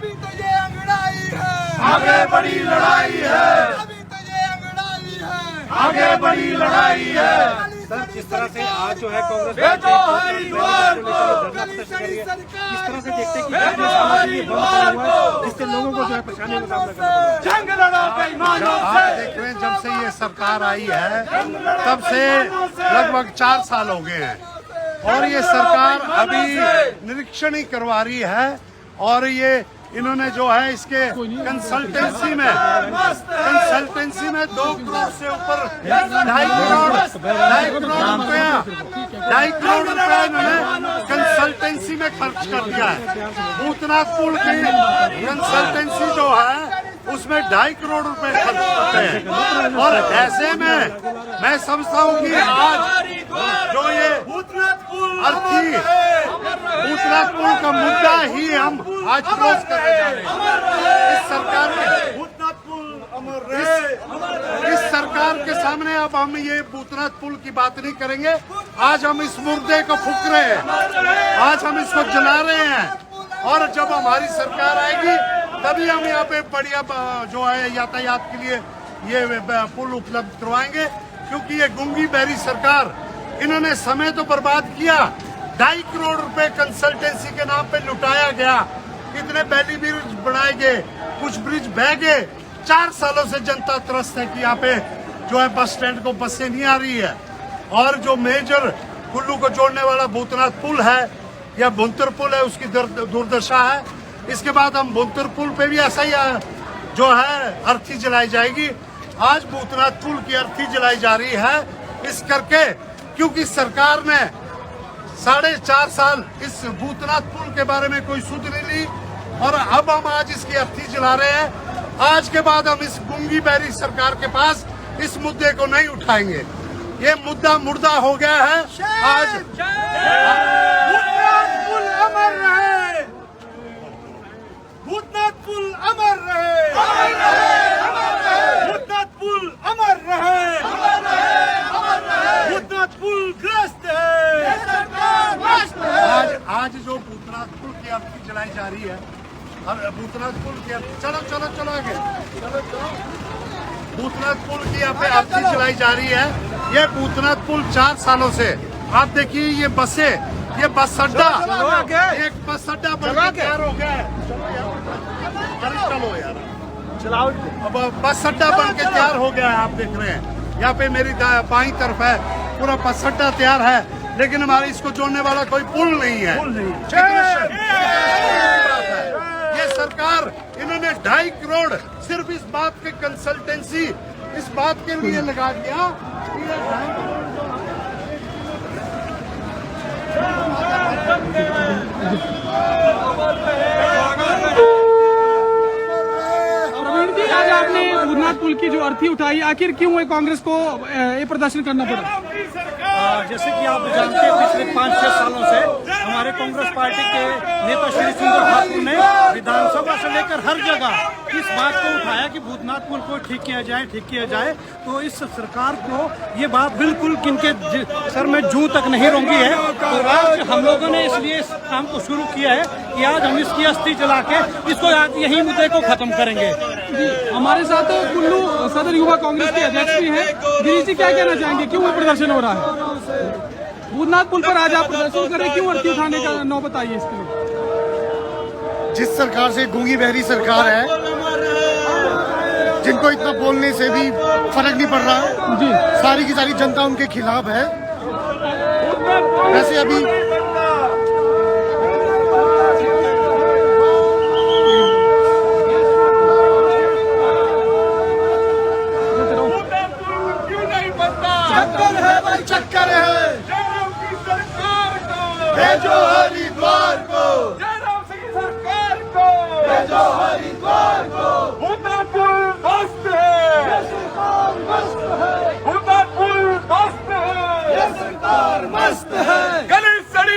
अभी तो ये अंगड़ाई है, आगे बड़ी लड़ाई है, अभी तो ये अंगड़ाई है, आगे बड़ी लड़ाई है। सर, जिस तरह से आज जो है कांग्रेस भेजो हरिद्वार को, किस तरह से देखते हैं कि जिससे लोगों को जो है परेशानियों का सामना करना पड़ रहा है। जंग लड़ो बेईमानों आप से। देख रहे हैं, जब से ये सरकार आई है तब से लगभग 4 साल हो गए हैं और ये सरकार अभी निरीक्षण ही करवा रही है। और ये इन्होंने जो है इसके कंसल्टेंसी में 2 करोड़ से ऊपर 2.5 करोड़ रुपया इन्होंने कंसल्टेंसी में खर्च कर दिया है। भूतनाथ पुल की कंसल्टेंसी जो है उसमें 2.5 करोड़ रुपए खर्च करते हैं। और ऐसे में मैं समझता हूँ कि आज जो ये भूतनाथ पुल का मुद्दा ही हम आज क्लोज करने जा रहे हैं। इस सरकार इस सरकार के सामने अब हम ये भूतनाथ पुल की बात नहीं करेंगे। आज हम इस मुर्दे को फूंक रहे हैं, आज हम इसको जला रहे हैं। और जब हमारी सरकार आएगी तभी हम यहाँ पे बढ़िया जो है यातायात के लिए ये पुल उपलब्ध करवाएंगे। क्योंकि ये गूंगी बहरी सरकार, इन्होंने समय तो बर्बाद किया, 2.5 करोड़ रुपए कंसल्टेंसी के नाम पे लुटाया गया। कितने बैली ब्रिज बनाए गए, कुछ ब्रिज बह गए। 4 सालों से जनता त्रस्त है कि यहाँ पे जो है बस स्टैंड को बसें नहीं आ रही है। और जो मेजर कुल्लू को जोड़ने वाला भूतनाथ पुल है या भुंतर पुल है, उसकी दुर्दशा है। इसके बाद हम भुंतर पुल पे भी ऐसा ही जो है अर्थी जलाई जाएगी। आज भूतनाथ पुल की अर्थी जलाई जा रही है इस करके, क्योंकि सरकार ने 4.5 साल इस भूतनाथ पुल के बारे में कोई सुध नहीं ली। और अब हम आज इसकी अर्थी जला रहे हैं। आज के बाद हम इस गूंगी बहरी सरकार के पास इस मुद्दे को नहीं उठाएंगे। ये मुद्दा मुर्दा हो गया है। आज भूतनाथ पुल अमर रहे, भूतनाथ पुल अमर रहे, भूतनाथ पुल अमर रहे, भूतनाथ पुल ग्रस्त है। आज जो भूतनाथ पुल की अर्थी जलाई जा रही है, और भूतनाथ पुल की चलो आगे, भूतनाथ पुल की यहाँ पे अर्थी जलाई जा रही है। ये भूतनाथ पुल 4 सालों से आप देखिए ये बसें, ये बस अड्डा, एक बस अड्डा बनकर तैयार हो गया है। चलो यार, चलाओ। अब बस अड्डा बन के तैयार हो गया है। आप देख रहे हैं यहाँ पे मेरी बाईं तरफ है, पूरा बस अड्डा तैयार है, लेकिन हमारे इसको जोड़ने वाला कोई पुल नहीं है। ये सरकार, इन्होंने 2.5 करोड़ सिर्फ इस बात के कंसल्टेंसी इस बात के लिए लगा दिया कि ये 2.5 प्रवीण जी, आज आपने भूतनाथ पुल की जो अर्थी उठाई, आखिर क्यों है कांग्रेस को ये प्रदर्शन करना पड़ा? जैसे कि आप जानते हैं, पिछले 5-6 सालों से हमारे कांग्रेस पार्टी के नेता श्री सुंदर ठाकुर ने विधानसभा से लेकर हर जगह इस बात को उठाया कि भूतनाथ पुल को ठीक किया जाए। तो इस सरकार को ये बात बिल्कुल किनके सर में जूं तक नहीं रोंगी है। तो आज हम लोगों ने इसलिए इस काम को शुरू किया है कि आज हम इसकी अस्थि जला के इसको आज यही मुद्दे को खत्म करेंगे। जी, हमारे साथ कुल्लू सदर युवा कांग्रेस के अध्यक्ष भी हैं। गिरीश जी, क्या कहना चाहेंगे, क्यों ये प्रदर्शन हो रहा है? भूतनाथ पुल पर आज आप प्रदर्शन कर रहे हैं, क्यों अर्थी उठाने का नौबत आई है इसके लिए? जिस सरकार से गूंगी बहरी सरकार है, जिनको इतना बोलने से भी फर्क नहीं पड़ रहा है जी, सारी की सारी जनता उनके खिलाफ है। वैसे अभी चक्कर है भेजो हरिद्वार को, जयराम सिंह सरकार को भेजो हरिद्वार को। भूतनाथ पुल मस्त है, ये सरकार मस्त है, भूतनाथ पुल मस्त है, ये सरकार मस्त है। गली सड़ी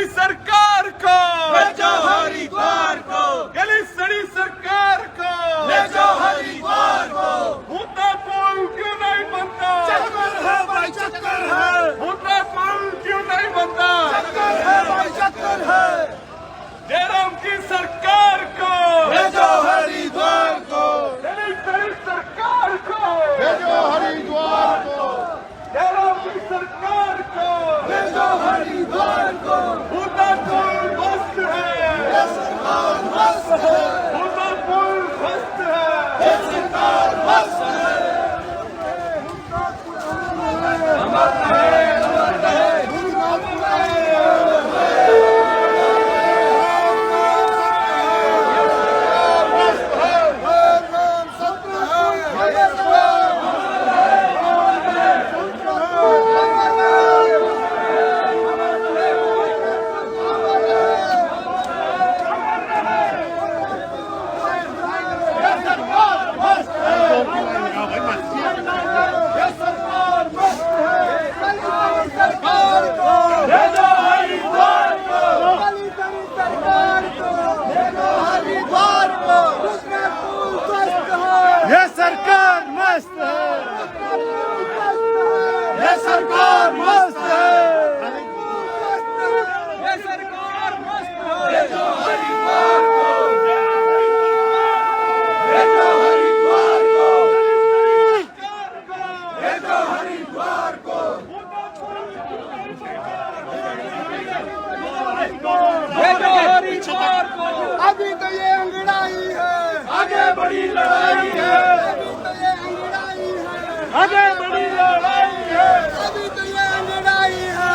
पीछे तक। अभी तो ये अंगड़ाई है, आगे बड़ी लड़ाई है, अभी तो ये अंगड़ाई है, आगे बड़ी लड़ाई है। अभी तो ये अंगड़ाई है।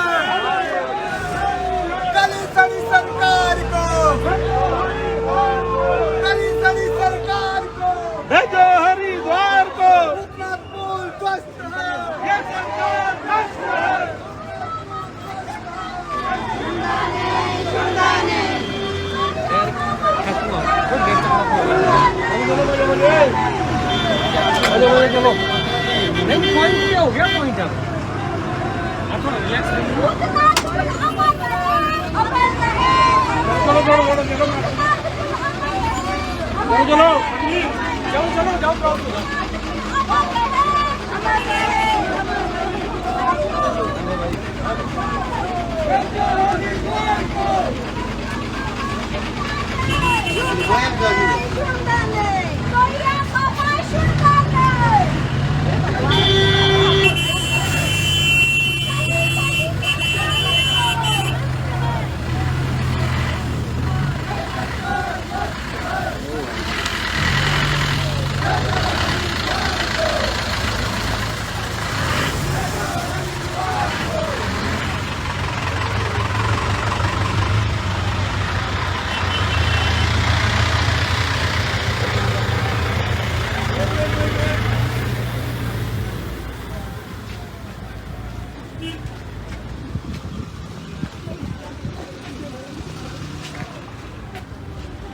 गली सड़ी सरकार को, गली सड़ी सरकार को, भेजो हरिद्वार को, भूतनाथ पुल ध्वस्त है। ये सरकार नष्ट है।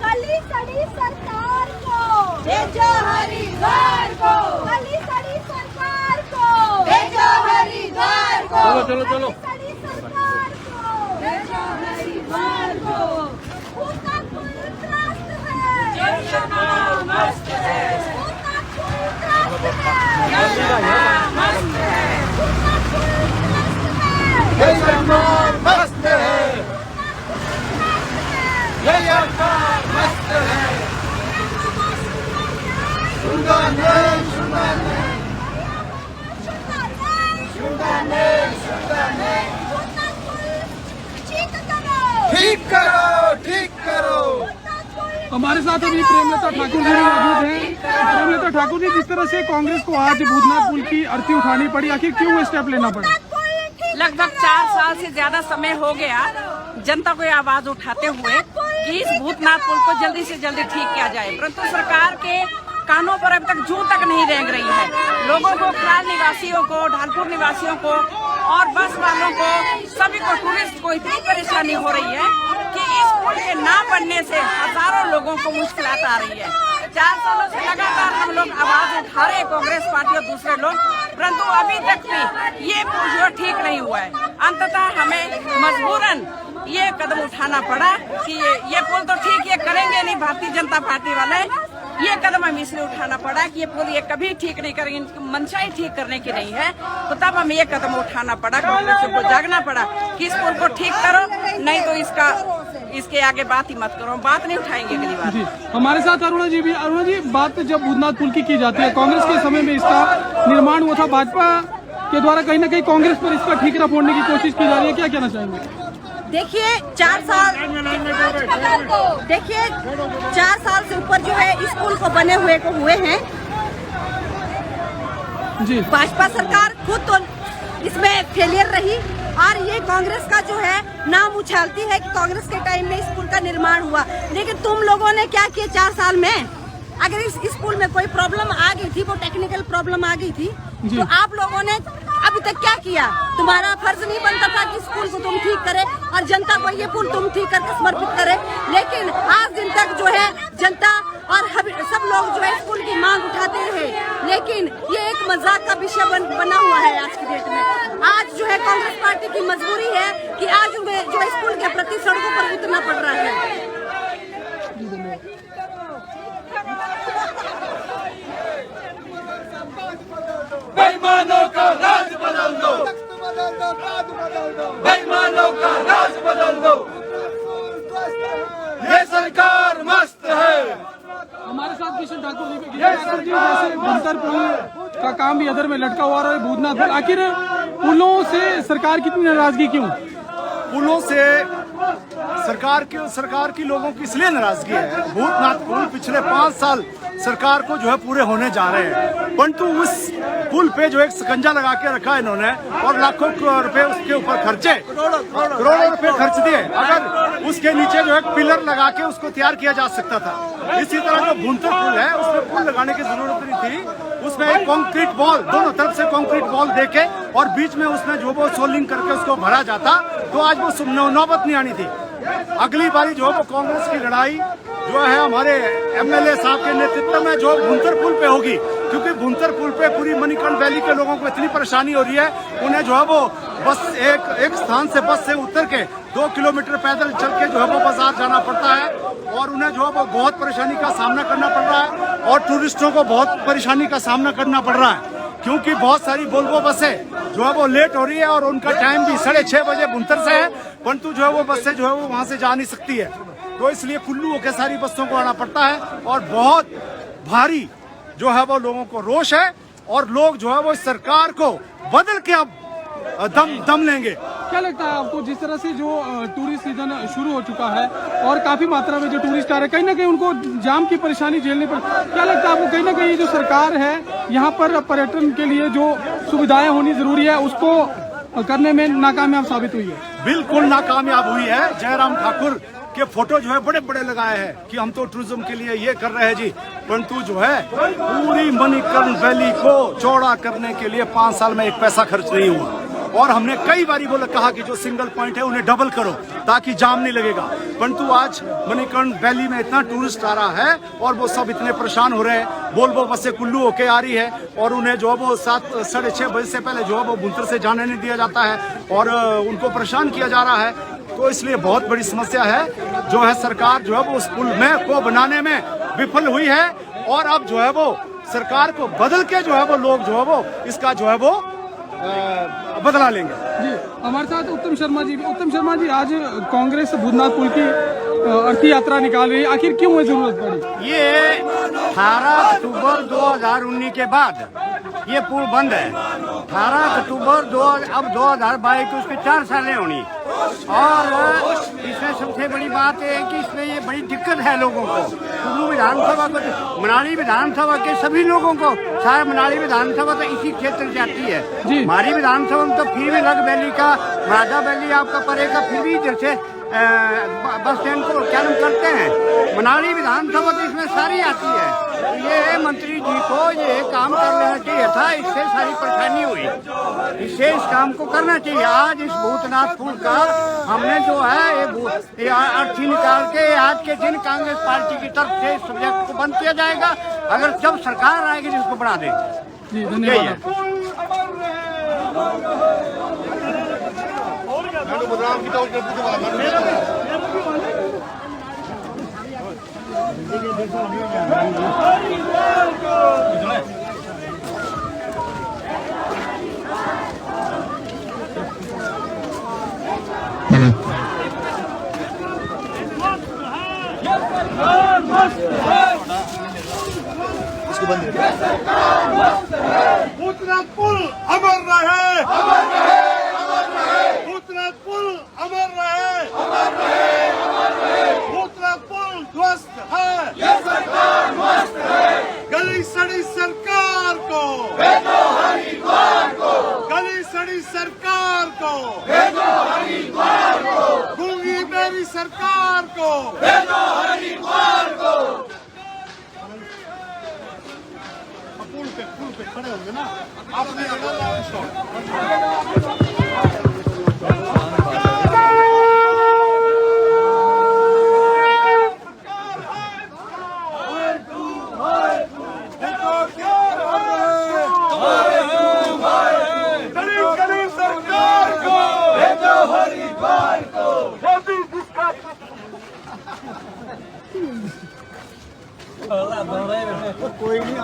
गली सड़ी सरकार को भेजो हरिद्वार को, गली सड़ी सरकार को भेजो हरिद्वार को, चलो चलो सड़ी सरकार को भेजो हरिद्वार को। भूतनाथ पुल त्रस्त है, जय मस्त है, भूतनाथ पुल त्रस्त है, जय मस्त है, भूतनाथ पुल त्रस्त है, जय सरकार मस्त है, जय सरकार मस्त है। सुनता नहीं, सुनता नहीं, सुनता नहीं, सुनता नहीं। भूतनाथ पुल ठीक करो, ठीक करो, ठीक करो। भूतनाथ पुल हमारे साथ अभी प्रेमलता ठाकुर जी भी मौजूद हैं। प्रेमलता ठाकुर जी, जिस तरह से कांग्रेस को आज भूतनाथ पुल की अर्थी उठानी पड़ी, आखिर क्यों ये स्टेप लेना पड़ा? लगभग 4 साल से ज्यादा समय हो गया जनता को आवाज उठाते हुए कि इस भूतनाथ पुल को जल्दी से जल्दी ठीक किया जाए, परंतु सरकार के कानों पर अब तक जू तक नहीं रेंग रही है। लोगों को, कराल निवासियों को, ढालपुर निवासियों को और बस वालों को, सभी को, टूरिस्ट को इतनी परेशानी हो रही है कि इस पुल के ना बनने से हजारों लोगों को मुश्किलात आ रही है। 4 सालों से लगातार हम लोग आवाज उठा रहे हैं, कांग्रेस पार्टी और दूसरे लोग, परंतु अभी तक भी ये पुल जो ठीक नहीं हुआ है। अंततः हमें मजबूरन ये कदम उठाना पड़ा कि ये पुल तो ठीक ये करेंगे नहीं भारतीय जनता पार्टी वाले, ये कदम हम इसलिए उठाना पड़ा कि ये पुल ये कभी ठीक नहीं करेंगे, इनकी मंशा ही ठीक करने की नहीं है, तो तब हमें ये कदम उठाना पड़ा, कांग्रेस को जागना पड़ा कि इस पुल को ठीक करो, नहीं तो इसके आगे बात ही मत करो, बात नहीं उठाएंगे अगली बार। जी, हमारे साथ अरुणा जी भी। अरुणा जी, बात जब भूतनाथ पुल की जाती है, कांग्रेस के समय में इसका निर्माण हुआ था, भाजपा के द्वारा कहीं न कहीं कांग्रेस पर इसका ठीकरा फोड़ने की कोशिश की जा रही है, क्या कहना चाहेंगे? देखिए 4 साल से ऊपर जो है इस पुल को बने हुए हैं। जी, भाजपा सरकार खुद तो इसमें फेलियर रही और ये कांग्रेस का जो है नाम उछालती है कि कांग्रेस के टाइम में इस पुल का निर्माण हुआ, लेकिन तुम लोगों ने क्या किया 4 साल में? अगर इस पुल में कोई प्रॉब्लम आ गई थी, वो टेक्निकल प्रॉब्लम आ गई थी, तो आप लोगों ने अभी तक क्या किया? तुम्हारा फर्ज नहीं बनता था कि इस पुल को तुम ठीक करे और जनता को ये पुल तुम ठीक करके समर्पित करे, लेकिन आज दिन तक जो है जनता और सब लोग जो है इस पुल की मांग उठाते रहे, लेकिन ये एक मजाक का विषय बना हुआ है आज की डेट में। आज जो है कांग्रेस पार्टी की मजबूरी है कि आज उन्हें जो इस पुल के प्रति सड़कों पर उतरना पड़ रहा है। बेईमानों का राज बदल दो, बदल दो, राज बदल दो, बेईमानों का राज बदल दो, ये सरकार मस्त है। हमारे साथ किशन ठाकुर जी भी। ठाकुर जी, जैसे बंतर पुल का काम भी अदर में लटका हुआ है, भूतनाथ पुल, आखिर पुलों से सरकार कितनी नाराजगी क्यों? पुलों से सरकार की लोगों की इसलिए नाराजगी है। भूतनाथ पुल पिछले 5 साल सरकार को जो है पूरे होने जा रहे हैं, परंतु उस पुल पे जो एक शिकंजा लगा के रखा है इन्होंने और लाखों रुपए उसके ऊपर खर्चे, करोड़ों रुपए खर्च दिए। अगर उसके नीचे जो है पिलर लगा के उसको तैयार किया जा सकता था। इसी तरह जो भूंतर पुल है उसमें पुल लगाने की जरूरत नहीं थी, उसमें एक कंक्रीट बॉल दोनों तरफ से कंक्रीट बॉल देके और बीच में उसमें जो वो सोलिंग करके उसको भरा जाता तो आज वो नौबत नहीं आनी थी। अगली बारी जो वो कांग्रेस की लड़ाई जो है हमारे एमएलए साहब के नेतृत्व में जो भूंतर पुल पे होगी, क्योंकि भूंतर पुल पे पूरी मणिकर्ण वैली के लोगों को इतनी परेशानी हो रही है, उन्हें जो है वो बस एक स्थान से बस से उतर के 2 किलोमीटर पैदल चल के जो है वो बाजार जाना पड़ता है और उन्हें जो है वो बहुत परेशानी का सामना करना पड़ रहा है और टूरिस्टों को बहुत परेशानी का सामना करना पड़ रहा है, क्योंकि बहुत सारी वोल्वो बसें जो है वो लेट हो रही है और उनका टाइम भी 6:30 बजे भुंतर से है, परंतु जो है वो बसें जो है वो वहां से जा नहीं सकती है, तो इसलिए कुल्लू होकर सारी बसों को आना पड़ता है और बहुत भारी जो है वो लोगों को रोष है और लोग जो है वो सरकार को बदल के अब दम लेंगे। क्या लगता है आपको, जिस तरह से जो टूरिस्ट सीजन शुरू हो चुका है और काफी मात्रा में जो टूरिस्ट आ रहे हैं, कहीं ना कहीं उनको जाम की परेशानी झेलनी पड़, क्या लगता है आपको कहीं ना कहीं जो सरकार है यहाँ पर पर्यटन के लिए जो सुविधाएं होनी जरूरी है उसको करने में नाकामयाब साबित हुई है? बिल्कुल नाकामयाब हुई है। जयराम ठाकुर के फोटो जो है बड़े बड़े लगाए हैं कि हम तो टूरिज्म के लिए ये कर रहे हैं जी, परंतु जो है पूरी मणिकर्ण वैली को चौड़ा करने के लिए 5 साल में एक पैसा खर्च नहीं हुआ और हमने कई बारी बोला कहा कि जो सिंगल पॉइंट है उन्हें डबल करो ताकि जाम नहीं लगेगा, परंतु आज मणिकर्ण वैली में इतना टूरिस्ट आ रहा है और वो सब इतने परेशान हो रहे हैं। वोल्वो बसें कुल्लू होके आ रही है और उन्हें जो है वो 7-6:30 बजे से पहले जो है वो भुंतर से जाने नहीं दिया जाता है और उनको परेशान किया जा रहा है, तो इसलिए बहुत बड़ी समस्या है। जो है सरकार जो है वो उस पुल में को बनाने में विफल हुई है और अब जो है वो सरकार को बदल के जो है वो लोग जो है वो इसका जो है वो बदला लेंगे। जी, हमारे साथ उत्तम शर्मा जी। उत्तम शर्मा जी, आज कांग्रेस भूतनाथ पुल की अर्थी यात्रा निकाल रही है, आखिर क्यों ये जरूरत पड़ी? ये 18 अक्टूबर 2019 के बाद ये पुल बंद है। 18 अक्टूबर 2022 उसके 4 सालें होनी और इसमें सबसे बड़ी बात है कि इसमें ये बड़ी दिक्कत है लोगों को, कुल्लू विधानसभा को, मनाली विधानसभा के सभी लोगों को। सारा मनाली विधानसभा तो इसी क्षेत्र से आती है। हमारी विधानसभा में तो फिर भी लग वैली का राजा वैली आपका पड़ेगा, फिर भी जैसे बस स्टैंड को क्या करते हैं, मनाली विधानसभा तो इसमें सारी आती है। ये मंत्री जी को ये काम कर लेना चाहिए था, इससे सारी परेशानी हुई, इससे इस काम को करना चाहिए। आज इस भूतनाथ पुल का हमने जो है ये अर्थी निकाल के आज के दिन कांग्रेस पार्टी की तरफ से इस सब्जेक्ट को बंद किया जाएगा, अगर जब सरकार आएगी तो इसको बढ़ा देगी। जी, धन्यवाद। भूतनाथ पुल अमर रहे, भूतनाथ पुल अमर रहे, भूतनाथ पुल ध्वस्त है, ये सरकार मस्त है। गली सड़ी सरकार को भेजो हरिद्वार को, गली सड़ी सरकार को भेजो हरिद्वार को, गूंगी मेरी सरकार को भेजो हरिद्वार को। पुल पे खड़े होंगे ना आपने सरकार को भेजो हरिद्वार को। कोई नहीं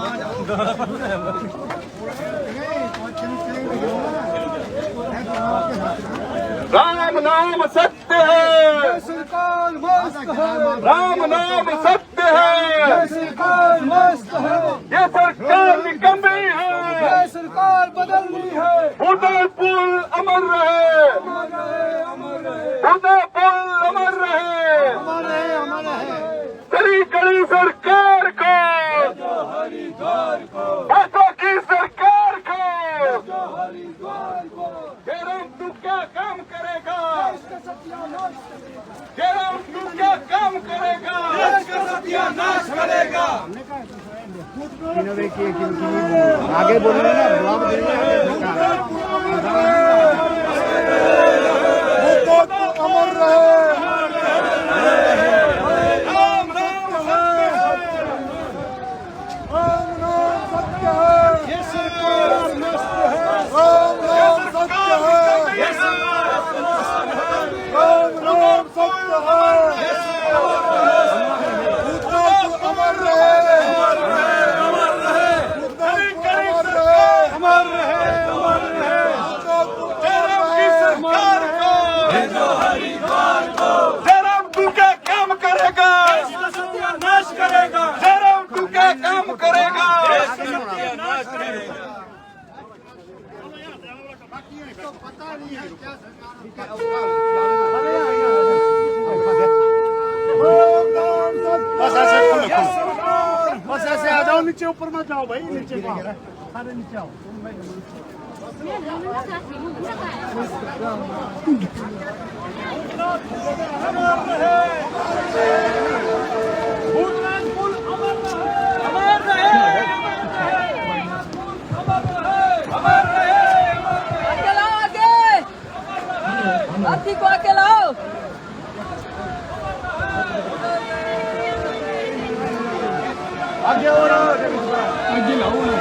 राम नाम सत्य है, राम नाम सत्य है, ये सरकार निकम्मी है, बदलनी है। भूतनाथ पुल अमर रहे, भूतनाथ पुल अमर रहे, तेरी कड़ी सरकार को, बसों की सरकार को, जयराम तू क्या काम करेगा, जयराम तू क्या काम करेगा, देश का सत्यानाश करेगा। आगे बोल रहे हैं ना, जवाब दे रहे हैं। अमर रहे। राम राम सत्य है, ये सरकार नष्ट है। राम राम सत्य है। राम राम सत्य है। भूतनाथ अमर रहे। जयराम तू क्या काम करेगा, सत्यानाश करेगा, जयराम तू क्या काम करेगा, सत्यानाश करेगा। बस ऐसे खुले खुले, बस ऐसे आ जाओ, नीचे ऊपर मत जाओ भाई, नीचे सारे नीचे आओ। हाथी को आके लाओ। आगे लाओ ना।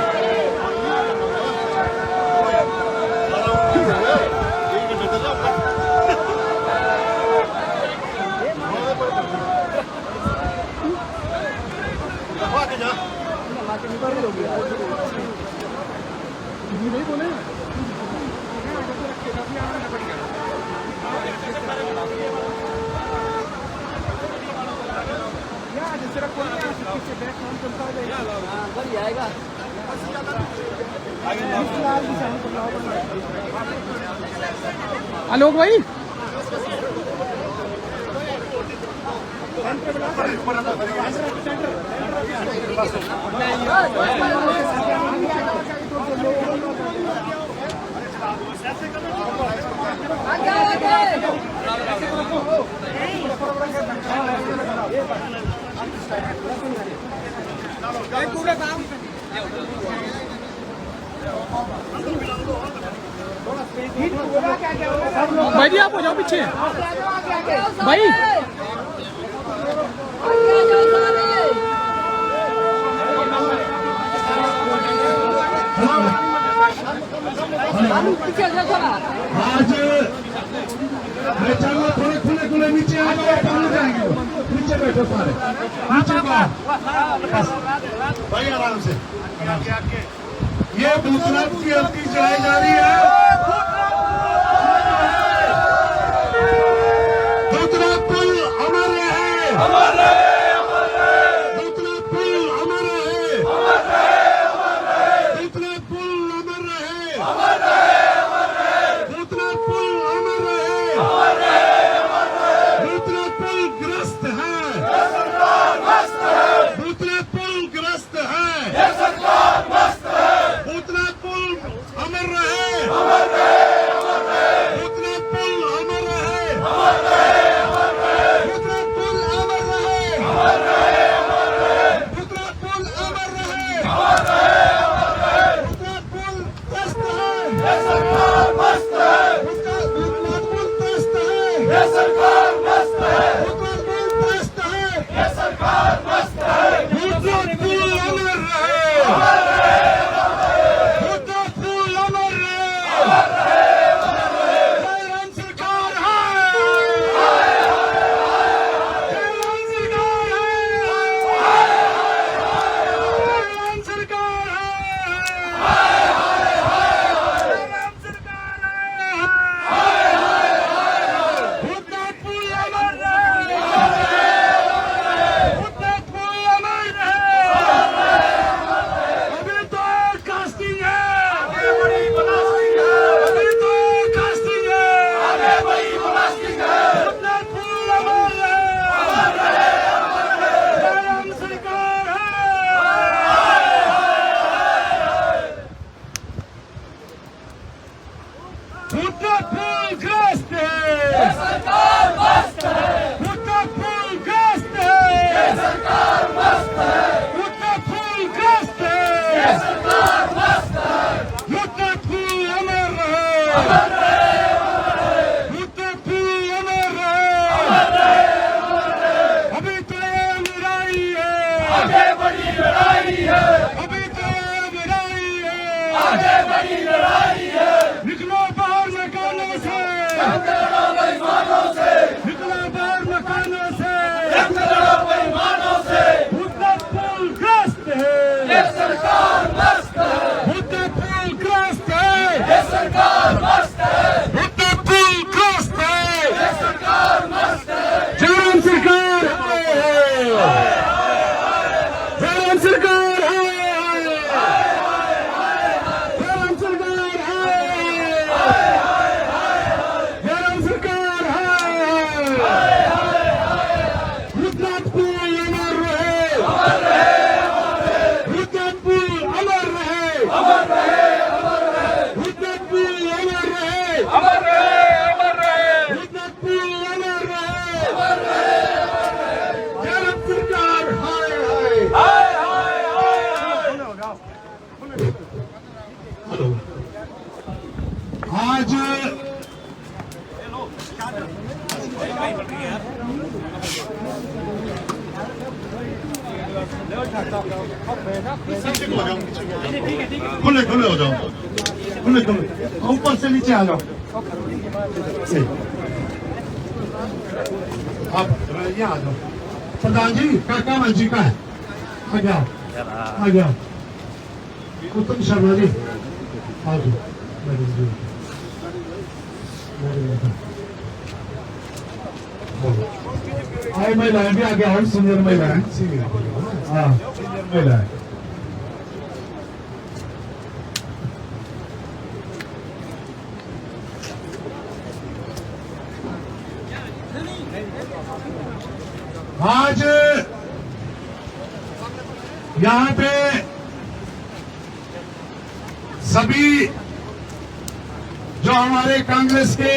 आलोक भाई भाई जी आप हो जाओ पीछे भाई। आज थोड़े खुले खुले नीचे आ जाओ, पहुंच जाएंगे। नीचे बैठो सारे, नीचे भाई आराम से। ये भूतनाथ की अर्थी चलाई जा रही है। भूतनाथ पुल अमर रहे, अमर रहे, अमर रहे। भूतनाथ पुल अमर रहे, अमर रहे, अमर रहे। भूतनाथ पुल अमर रहे, अमर रहे, अमर रहे। भूतनाथ पुल अमर रहे, अमर रहे, अमर रहे। भूतनाथ पुल ग्रस्त है, ये सरकार मस्त है। भूतनाथ पुल ग्रस्त है, ये सरकार मस्त है। भूतनाथ पुल अमर रहे, अमर रहे, अमर रहे। भूतनाथ पुल अमर रहे, अमर रहे, अमर रहे। भूतनाथ पुल अमर रहे, लड़ाई है, अभी तो लड़ाई है, आगे बड़ी लड़ाई है, निकलो बाहर मकानों से, जंग लड़ो बेईमानों से, निकलो बाहर मकानों से, जंग लड़ो बेईमानों से, भूतनाथ पुल ग्रस्त है, ये सरकार मस्त है, भूतनाथ पुल ग्रस्त है, ये सरकार मस्त है, भूतनाथ पुल ग्रस्त है, ये सरकार मस्त है, जयराम सरकार है, जयराम सरकार है, जयराम सरकार है, जयराम सरकार है, भूतनाथ पुल अमर रहे, भूतनाथ पुल अमर रहे, भूतनाथ पुल अमर रहे, अमर रहे, अमर रहे, भूतनाथ पुल अमर रहे, जयराम सरकार हाय हाय। आज खुले खुले हो जाओ, खुले खुले ऊपर से नीचे आ जाओ। आप यहाँ आ जाओ। प्रधान जी काका मंजी का है, आ गया आ गया। उत्तम शर्मा जी आ जाओ। आई महिलाएं भी आगे और सीनियर महिलाएं, हाँ सीनियर महिलाएं। आज यहाँ पे सभी जो हमारे कांग्रेस के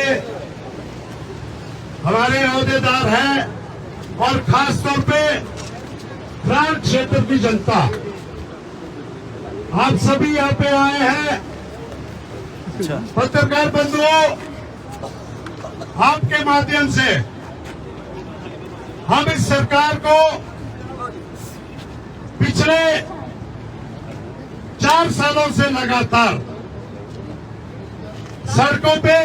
हमारे अहदेदार हैं और खास तौर पे ग्रामीण क्षेत्र की जनता, आप सभी यहाँ पे आए हैं। पत्रकार बंधुओं, आपके माध्यम से हम इस सरकार को पिछले 4 सालों से लगातार सड़कों पे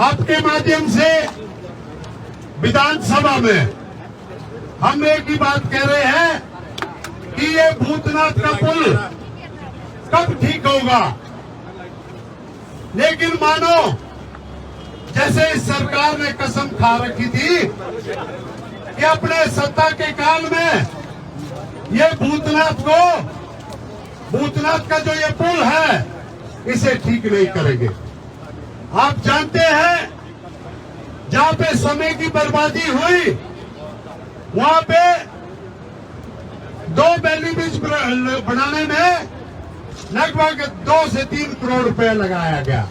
आपके माध्यम से विधानसभा में हम एक ही बात कह रहे हैं कि ये भूतनाथ का पुल कब ठीक होगा। लेकिन मानो जैसे इस सरकार ने कसम खा रखी थी कि अपने सत्ता के काल में ये भूतनाथ का जो ये पुल है इसे ठीक नहीं करेंगे। आप जानते हैं जहां पे समय की बर्बादी हुई वहां पे 2 बैली ब्रिज बनाने में लगभग 2 से 3 करोड़ रुपए लगाया गया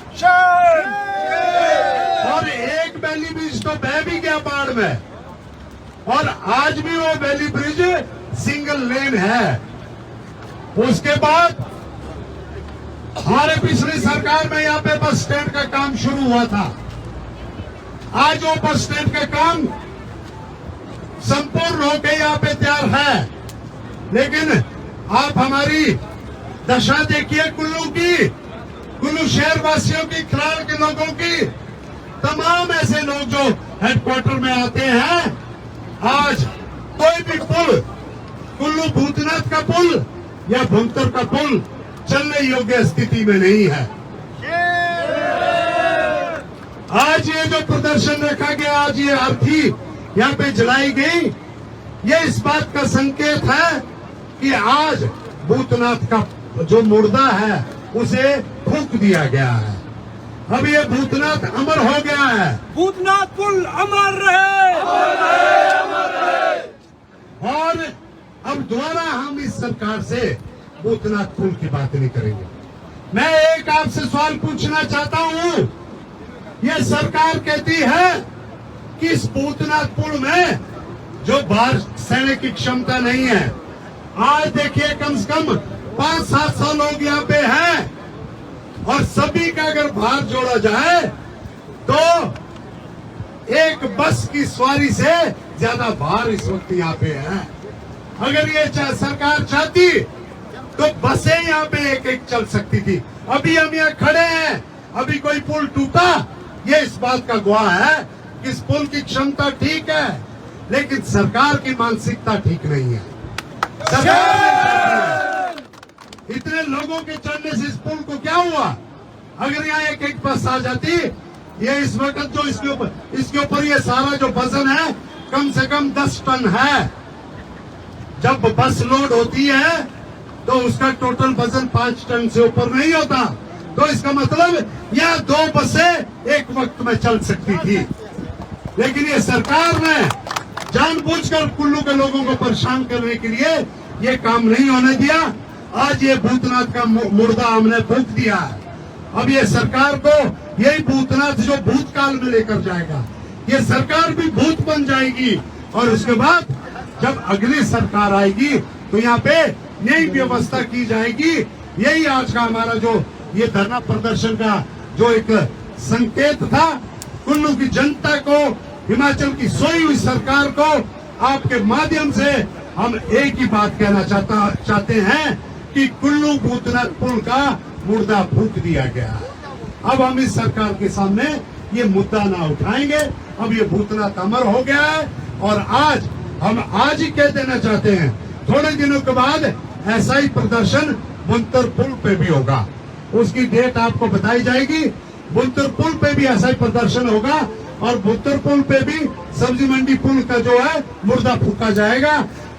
और एक बैली ब्रिज तो बह भी गया बाढ़ में और आज भी वो बैली ब्रिज सिंगल लेन है। उसके बाद हमारे पिछली सरकार में यहाँ पे बस स्टैंड का काम शुरू हुआ था। आज वो बस स्टैंड का काम संपूर्ण होकर यहाँ पे तैयार है, लेकिन आप हमारी दशा देखिए कुल्लू शहर वासियों की, खराड़ के लोगों की, तमाम ऐसे लोग जो हेडक्वार्टर में आते हैं। आज कोई भी पुल, कुल्लू भूतनाथ का पुल या भुंतर का पुल चलने योग्य स्थिति में नहीं है। आज ये जो प्रदर्शन रखा गया, आज ये अर्थी यहाँ पे जलाई गई, ये इस बात का संकेत है कि आज भूतनाथ का जो मुर्दा है उसे फूंक दिया गया है। अब ये भूतनाथ अमर हो गया है। भूतनाथ पुल अमर रहे, अमर रहे। और अब दोबारा हम इस सरकार से भूतनाथ पुल की बात नहीं करेंगे। मैं एक आपसे सवाल पूछना चाहता हूं, ये सरकार कहती है कि इस भूतनाथ पुल में जो भार सहने की क्षमता नहीं है। आज देखिए कम से कम 500-700 लोग यहाँ पे हैं और सभी का अगर भार जोड़ा जाए तो एक बस की सवारी से ज्यादा भार इस वक्त यहाँ पे है। अगर ये सरकार चाहती तो बसें यहाँ पे एक एक चल सकती थी। अभी हम यहाँ खड़े हैं, अभी कोई पुल टूटा, ये इस बात का गवाह है कि इस पुल की क्षमता ठीक है, लेकिन सरकार की मानसिकता ठीक नहीं है। सरकार इतने लोगों के चढ़ने से इस पुल को क्या हुआ? अगर यहाँ एक एक बस आ जाती, ये इस वक्त जो इसके ऊपर ये सारा जो वजन है कम से कम 10 टन है। जब बस लोड होती है तो उसका टोटल वजन 5 टन से ऊपर नहीं होता। तो इसका मतलब यह 2 बसें एक वक्त में चल सकती थी, लेकिन ये सरकार ने जानबूझकर कुल्लू के लोगों को परेशान करने के लिए ये काम नहीं होने दिया। आज ये भूतनाथ का मुर्दा हमने फूंक दिया है। अब ये सरकार को यही भूतनाथ जो भूतकाल में लेकर जाएगा, ये सरकार भी भूत बन जाएगी, और उसके बाद जब अगली सरकार आएगी तो यहाँ पे यही व्यवस्था की जाएगी। यही आज का हमारा जो ये धरना प्रदर्शन का जो एक संकेत था, कुल्लू की जनता को, हिमाचल की सोई हुई सरकार को आपके माध्यम से हम एक ही बात कहना चाहते हैं कि कुल्लू भूतनाथ पुल का मुर्दा फूंक दिया गया। अब हम इस सरकार के सामने ये मुद्दा ना उठाएंगे। अब ये भूतनाथ अमर हो गया है, और हम आज ही कह देना चाहते हैं, थोड़े दिनों के बाद ऐसा ही प्रदर्शन बुनतर पुल पे भी होगा। उसकी डेट आपको बताई जाएगी। बुनतर पुल पे भी ऐसा ही प्रदर्शन होगा, और बुनतर पुल पे भी सब्जी मंडी पुल का जो है मुर्दा फूका जाएगा।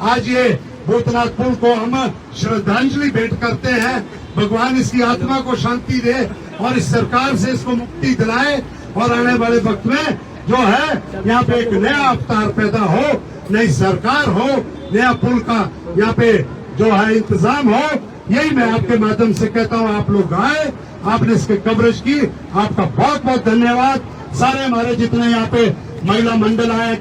आज ये भूतनाथ पुल को हम श्रद्धांजलि भेंट करते हैं। भगवान इसकी आत्मा को शांति दे और इस सरकार से इसको मुक्ति दिलाए, और आने वाले वक्त में जो है यहाँ पे एक नया अवतार पैदा हो, नई सरकार हो, नया पुल का यहाँ पे जो है इंतजाम हो। यही मैं आपके माध्यम से कहता हूँ। आप लोग आए, आपने इसके कवरेज की, आपका बहुत बहुत धन्यवाद। सारे हमारे जितने यहाँ पे महिला मंडल आए,